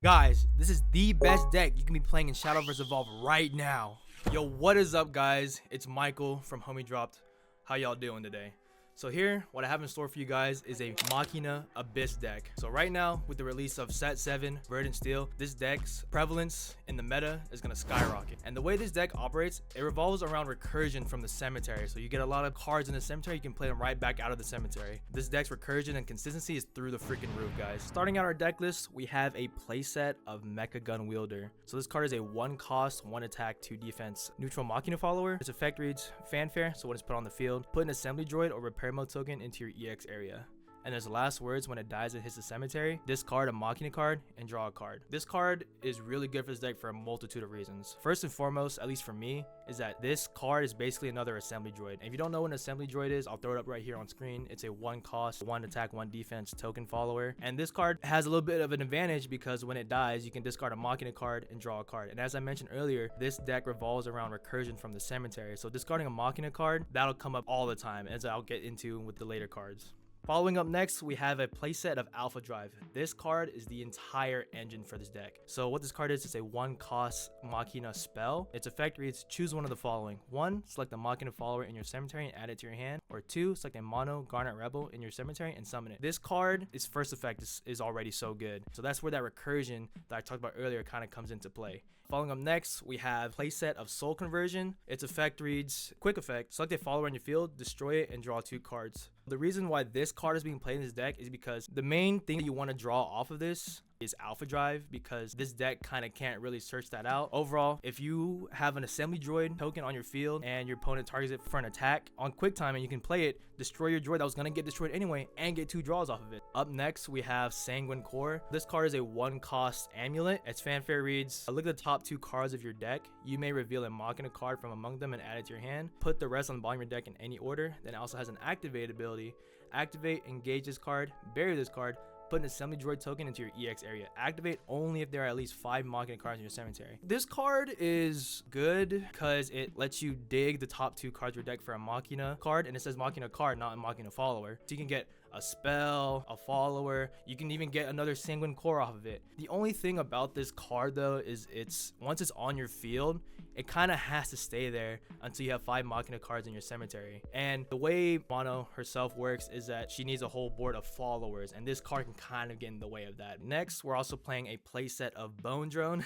Guys, this is the best deck you can be playing in Shadowverse Evolve right now. Yo, what is up, guys? It's Michael from Homie Dropped. How y'all doing today? So here, what I have in store for you guys is a Machina Abyss deck. So right now, with the release of Set 7, Verdant Steel, this deck's prevalence in the meta is going to skyrocket. And the way this deck operates, it revolves around recursion from the cemetery. So you get a lot of cards in the cemetery, you can play them right back out of the cemetery. This deck's recursion and consistency is through the freaking roof, guys. Starting out our deck list, we have a playset of Mecha Gun Wielder. So this card is a 1 cost, 1 attack, 2 defense neutral Machina follower. Its effect reads Fanfare, so when it's put on the field, put an assembly droid or repair mode token into your EX area. And there's last words when it dies and hits the cemetery, discard a Machina card and draw a card. This card is really good for this deck for a multitude of reasons. First and foremost, at least for me, is that this card is basically another assembly droid. And if you don't know what an assembly droid is, I'll throw it up right here on screen. It's a 1 cost, 1 attack, 1 defense token follower. And this card has a little bit of an advantage because when it dies, you can discard a Machina card and draw a card. And as I mentioned earlier, this deck revolves around recursion from the cemetery. So discarding a Machina card, that'll come up all the time, as I'll get into with the later cards. Following up next, we have a playset of Alpha Drive. This card is the entire engine for this deck. So what this card is, it's a 1 cost Machina spell. Its effect reads, choose one of the following. 1, select a Machina follower in your cemetery and add it to your hand. Or 2, select a mono Garnet Rebel in your cemetery and summon it. This card, its first effect is already so good. So that's where that recursion that I talked about earlier kind of comes into play. Following up next, we have playset of Soul Conversion. Its effect reads, quick effect, select a follower in your field, destroy it, and draw 2 cards. The reason why this card is being played in this deck is because the main thing that you want to draw off of this is Alpha Drive, because this deck kind of can't really search that out. Overall, if you have an assembly droid token on your field and your opponent targets it for an attack on quick time and you can play it, destroy your droid that was going to get destroyed anyway and get 2 draws off of it. Up next, we have Sanguine Core. This card is a 1 cost amulet. Its fanfare reads, look at the top 2 cards of your deck. You may reveal a Machina card from among them and add it to your hand. Put the rest on the bottom of your deck in any order. Then it also has an activate ability. Activate, engage this card, bury this card, put an assembly droid token into your EX area. Activate only if there are at least 5 Machina cards in your cemetery. This card is good because it lets you dig the top 2 cards of your deck for a Machina card, and it says Machina card, not a Machina follower. So you can get a spell, a follower, you can even get another Sanguine Core off of it. The only thing about this card though is once it's on your field, it kind of has to stay there until you have 5 Machina cards in your cemetery. And the way Mono herself works is that she needs a whole board of followers, and this card can kind of get in the way of that. Next, we're also playing a playset of Bone Drone.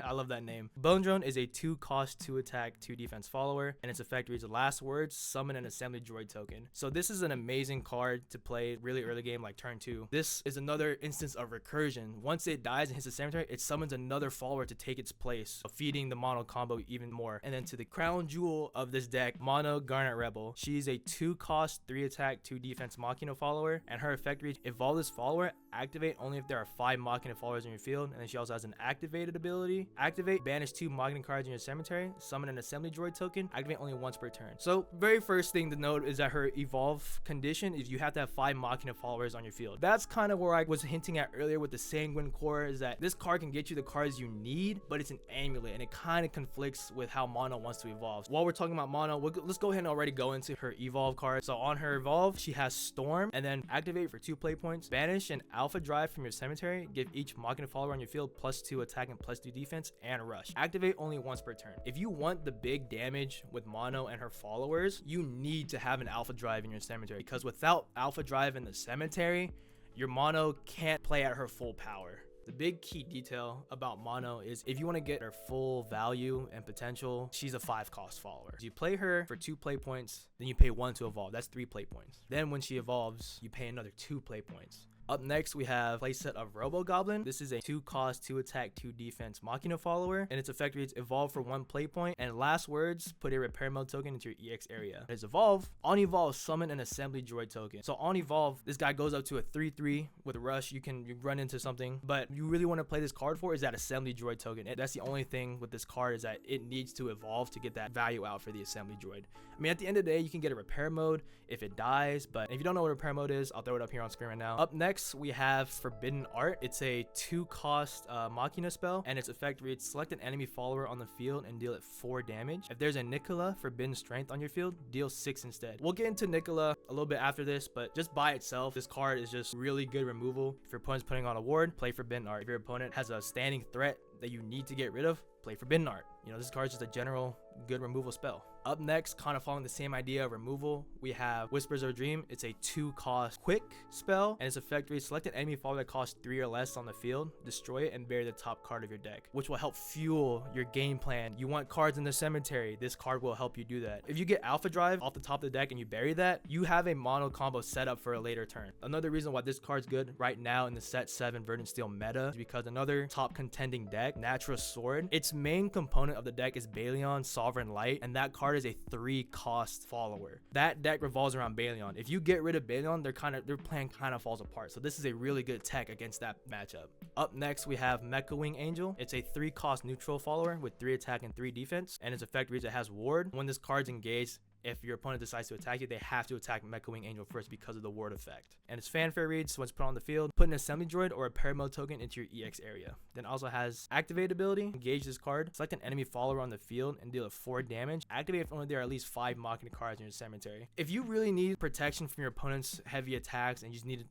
I love that name. Bone Drone is a 2 cost, 2 attack, 2 defense follower, and its effect reads the last words, summon an assembly droid token. So this is an amazing card to play really early game, like turn 2. This is another instance of recursion. Once it dies and hits the cemetery, it summons another follower to take its place, feeding the mono combo even more. And then to the crown jewel of this deck, Mono Garnet Rebel. She's a 2 cost, 3 attack, 2 defense Machina follower, and her effect reads, evolve this follower, activate only if there are 5 Machina followers in your field. And then she also has an activated ability. Activate, banish 2 Machina cards in your cemetery, summon an assembly droid token, activate only once per turn. So very first thing to note is that her evolve condition is you have to have 5 Machina followers on your field. That's kind of where I was hinting at earlier with the Sanguine Core, is that this card can get you the cards you need, but it's an amulet and it kind of conflicts with how Mono wants to evolve. While we're talking about Mono, let's go ahead and already go into her evolve card. So on her evolve, she has Storm, and then activate for 2 play points, banish an Alpha Drive from your cemetery, give each Machina follower on your field +2 attack and +2 defense, and rush. Activate only once per turn. If you want the big damage with Mono and her followers, you need to have an Alpha Drive in your cemetery, because without Alpha Drive in the cemetery, your Mono can't play at her full power. The big key detail about Mono is if you want to get her full value and potential, she's a 5 cost follower. You play her for 2 play points, then you pay 1 to evolve. That's 3 play points. Then when she evolves, you pay another 2 play points. Up next, we have playset of Robo Goblin. This is a 2 cost, 2 attack, 2 defense Machina follower, and its effect reads evolve for 1 play point, and last words, put a repair mode token into your EX area. As evolve, on evolve, summon an assembly droid token. So on evolve, this guy goes up to a 3/3 with a rush. You run into something, but you really want to play this card for is that assembly droid token. That's the only thing with this card, is that it needs to evolve to get that value out for the assembly droid. I mean, at the end of the day, you can get a repair mode if it dies, but if you don't know what repair mode is, I'll throw it up here on screen right now. Up next, next we have Forbidden Art. It's a 2-cost Machina spell, and its effect reads: select an enemy follower on the field and deal it 4 damage. If there's a Nicola Forbidden Strength on your field, deal 6 instead. We'll get into Nicola a little bit after this, but just by itself, this card is just really good removal. If your opponent's putting on a ward, play Forbidden Art. If your opponent has a standing threat that you need to get rid of, play Forbidden Art. You know, this card is just a general good removal spell. Up next, kind of following the same idea of removal, we have Whispers of a Dream. It's a 2-cost quick spell, and its effect reads: select an enemy follower that costs 3 or less on the field, destroy it, and bury the top card of your deck, which will help fuel your game plan. You want cards in the cemetery, this card will help you do that. If you get Alpha Drive off the top of the deck and you bury that, you have a mono combo set up for a later turn. Another reason why this card's good right now in the set 7 Verdant Steel meta is because another top contending deck, Natural Sword, its main component of the deck is Balion Sovereign Light, and that card is a 3-cost follower. That deck revolves around Balion. If you get rid of Balion, their plan kind of falls apart. So this is a really good tech against that matchup. Up next, we have Mecha Wing Angel. It's a 3-cost neutral follower with 3 attack and 3 defense, and its effect reads: it has ward. When this card's engaged, if your opponent decides to attack you, they have to attack Mecha Wing Angel first because of the ward effect. And its fanfare reads: once put on the field, put an assembly droid or a paramount token into your EX area. Then also has activate ability. Engage this card, select an enemy follower on the field and deal it 4 damage. Activate if only there are at least 5 Machina cards in your cemetery. If you really need protection from your opponent's heavy attacks and you just need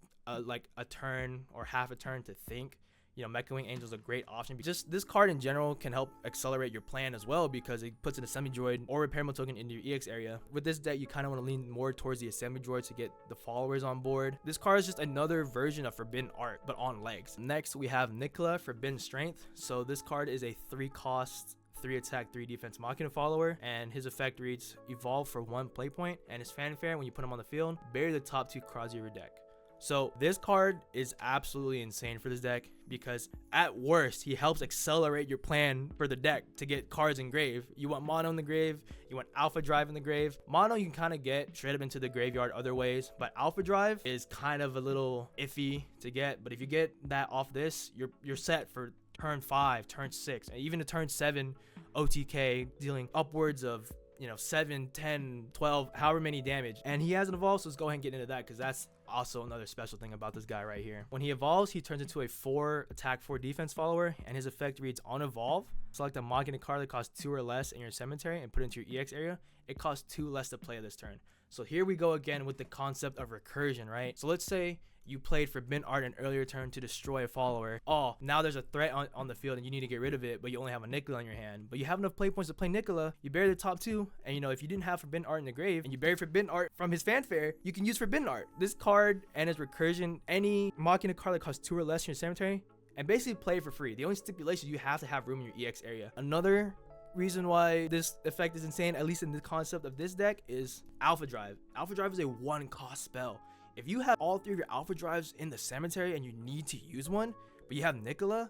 like a turn or half a turn to think, you know, Mecha Wing Angel is a great option. Just this card in general can help accelerate your plan as well, because it puts an assembly droid or a paramount token into your EX area. With this deck, you kind of want to lean more towards the assembly droid to get the followers on board. This card is just another version of Forbidden Art, but on legs. Next, we have Nicola Forbidden Strength. So this card is a 3-cost 3 attack, 3 defense Machina follower, and his effect reads: evolve for 1 play point, and his fanfare, when you put him on the field, bury the top 2 cards of your deck. So this card is absolutely insane for this deck, because at worst, he helps accelerate your plan for the deck to get cards in grave. You want mono in the grave, you want Alpha Drive in the grave. Mono you can kind of get straight up into the graveyard other ways, but Alpha Drive is kind of a little iffy to get. But if you get that off this, you're set for turn 5, turn 6, and even to turn 7 OTK, dealing upwards of, you know, 7, 10, 12, however many damage. And he hasn't evolved, so let's go ahead and get into that, because that's also another special thing about this guy right here. When he evolves, he turns into a 4 attack, 4 defense follower, and his effect reads: on evolve, select a Machina card that costs 2 or less in your cemetery and put it into your EX area. It costs 2 less to play this turn. So here we go again with the concept of recursion, right? So let's say you played Forbidden Art an earlier turn to destroy a follower. Oh, now there's a threat on the field and you need to get rid of it, but you only have a Nicola in your hand. But you have enough play points to play Nicola. You bury the top 2, and you know, if you didn't have Forbidden Art in the grave and you bury Forbidden Art from his fanfare, you can use Forbidden Art. This card and his recursion, any Machina card that costs 2 or less in your cemetery, and basically play for free. The only stipulation, you have to have room in your EX area. Another reason why this effect is insane, at least in the concept of this deck, is Alpha Drive. Alpha Drive is a 1-cost spell. If you have all 3 of your Alpha Drives in the cemetery and you need to use one, but you have Nicola,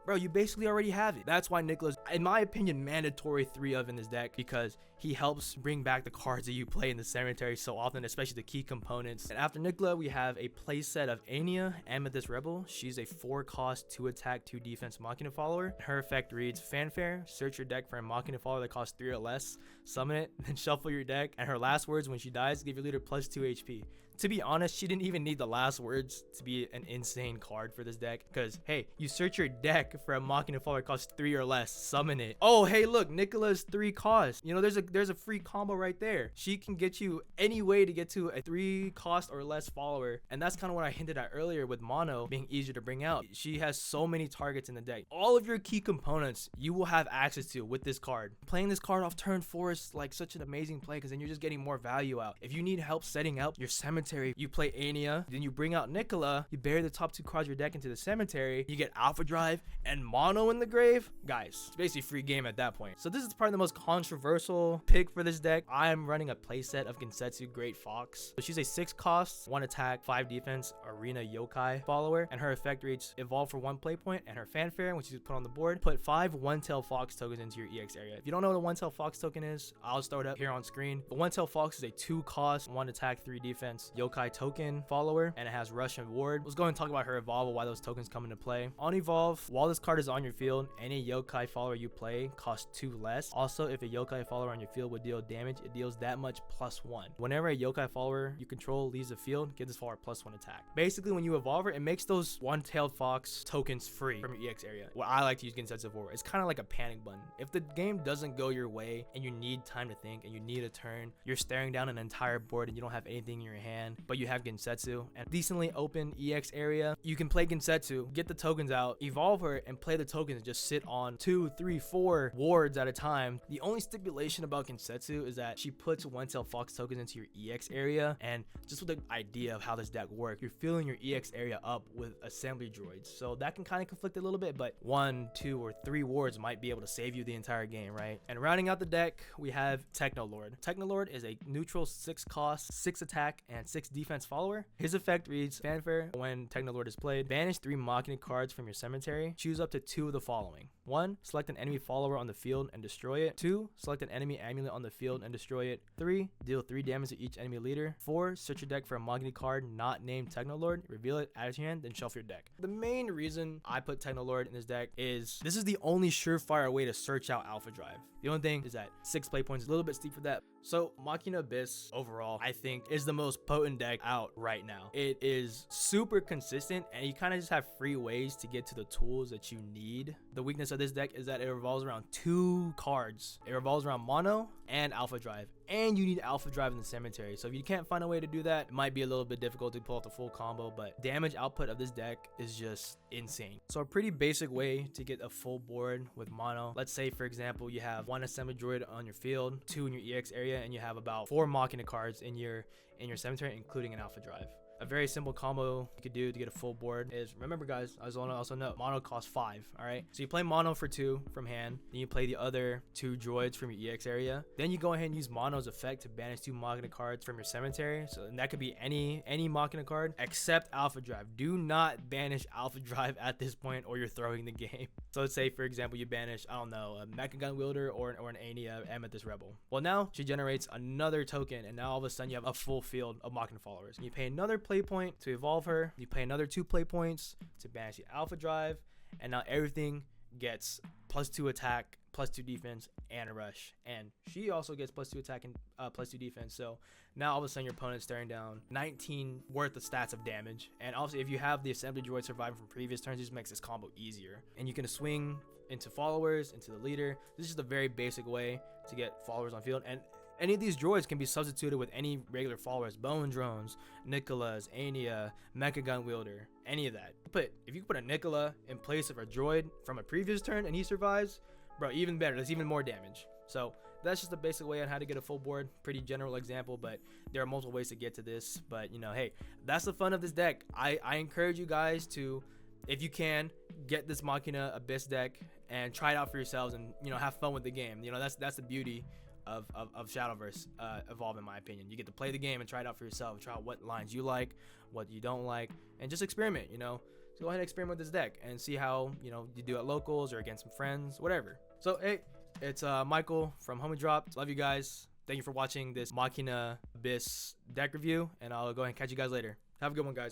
bro, you basically already have it. That's why Nicola's, in my opinion, mandatory 3 of in this deck, because he helps bring back the cards that you play in the cemetery so often, especially the key components. And after Nicola, we have a playset of Ania, Amethyst Rebel. She's a 4-cost, 2 attack, 2 defense Machina follower. Her effect reads: fanfare, search your deck for a Machina follower that costs 3 or less, summon it, then shuffle your deck. And her last words when she dies: give your leader plus 2 HP. To be honest, she didn't even need the last words to be an insane card for this deck, because hey, you search your deck for a Machina follower that costs 3 or less, summon it. Oh, hey, look, Nicola's 3 cost. You know, there's a free combo right there. She can get you any way to get to a 3 cost or less follower, and that's kind of what I hinted at earlier with mono being easier to bring out. She has so many targets in the deck. All of your key components you will have access to with this card. Playing this card off turn 4 is like such an amazing play, because then you're just getting more value out. If you need help setting up your cemetery, you play Ania, then you bring out Nicola, you bury the top 2 cards of your deck into the cemetery, you get Alpha Drive and mono in the grave. Guys, it's basically free game at that point. So this is probably the most controversial pick for this deck. I am running a playset of Gensetsu Great Fox. So she's a 6-cost, 1 attack, 5 defense arena yokai follower, and her effect reads: evolve for 1 play point, and her fanfare, which you put on the board, put 5 One-Tailed Fox tokens into your EX area. If you don't know what a One-Tailed Fox token is, I'll just throw it up here on screen. The One-Tailed Fox is a 2-cost, 1 attack, 3 defense yokai token follower, and it has rush and ward. Let's go and talk about her evolve, why those tokens come into play. On evolve, while this card is on your field, any yokai follower you play costs 2 less. Also, if a yokai follower on your field would deal damage, it deals that much +1. Whenever a yokai follower you control leaves the field, give this follower +1 attack. Basically, when you evolve her, it makes those one-tailed fox tokens free from your EX area. What I like to use Gensetsu for, it's kind of like a panic button. If the game doesn't go your way and you need time to think and you need a turn, you're staring down an entire board and you don't have anything in your hand, but you have Gensetsu and decently open EX area, you can play Gensetsu, get the tokens out, evolve her, and play the tokens and just sit on 2, 3, 4 wards at a time. The only stipulation about Gensetsu is that she puts one-tailed fox tokens into your EX area, and just with the idea of how this deck works, you're filling your EX area up with assembly droids, so that can kind of conflict a little bit, but 1, 2, or 3 wards might be able to save you the entire game, right? And rounding out the deck, we have Technolord. Technolord is a neutral 6 cost, 6 attack, and 6 defense follower. His effect reads: fanfare. When Technolord is played, banish 3 Machina cards from your cemetery. Choose up to 2 of the following. 1. Select an enemy follower on the field and destroy it. 2. Select an enemy amulet on the field and destroy it. 3. Deal 3 damage to each enemy leader. 4. Search your deck for a Machina card not named Technolord. Reveal it, add it to your hand, then shelf your deck. The main reason I put Technolord in this deck is this is the only surefire way to search out Alpha Drive. The only thing is that 6 play points is a little bit steep for that. So Machina Abyss overall, I think, is the most potent deck out right now. It is super consistent and you kind of just have free ways to get to the tools that you need. The weakness of this deck is that it revolves around 2 cards. It revolves around mono and Alpha Drive, and you need Alpha Drive in the cemetery. So if you can't find a way to do that, it might be a little bit difficult to pull out the full combo, but damage output of this deck is just insane. So a pretty basic way to get a full board with mono, let's say for example you have 1 assembly droid on your field, 2 in your EX area, and you have about 4 Machina cards in your cemetery, including an Alpha Drive. A very simple combo you could do to get a full board is, remember guys, I also know mono costs 5. All right, so you play mono for 2 from hand, then you play the other 2 droids from your EX area, then you go ahead and use mono's effect to banish 2 Machina cards from your cemetery. So and that could be any Machina card except Alpha Drive. Do not banish Alpha Drive at this point or you're throwing the game. So let's say for example you banish, I don't know, a Mecha Gun Wielder or an Ania Amethyst Rebel. Well, now she generates another token and now all of a sudden you have a full field of Machina followers, and you pay another play point to evolve her, you pay another 2 play points to banish the Alpha Drive, and now everything gets +2 attack, +2 defense, and a rush, and she also gets +2 attack and +2 defense. So now all of a sudden your opponent's staring down 19 worth of stats of damage, and also if you have the assembly droid surviving from previous turns, it just makes this combo easier, and you can swing into followers, into the leader. This is just a very basic way to get followers on field, and any of these droids can be substituted with any regular followers: Bone Drones, Nicholas, Ania, Mecha Gun Wielder, any of that. But if you put a Nicola in place of a droid from a previous turn and he survives, bro, even better. That's even more damage. So that's just the basic way on how to get a full board. Pretty general example, but there are multiple ways to get to this. But you know, hey, that's the fun of this deck. I encourage you guys to, if you can, get this Machina Abyss deck and try it out for yourselves, and you know, have fun with the game. You know, that's the beauty of Shadowverse Evolve, in my opinion. You get to play the game and try it out for yourself, try out what lines you like, what you don't like, and just experiment, you know. So go ahead and experiment with this deck and see how, you know, you do at locals or against some friends, whatever. So hey, it's Michael from Homie Dropped. Love you guys. Thank you for watching this Machina Abyss deck review, and I'll go ahead and catch you guys later. Have a good one, guys.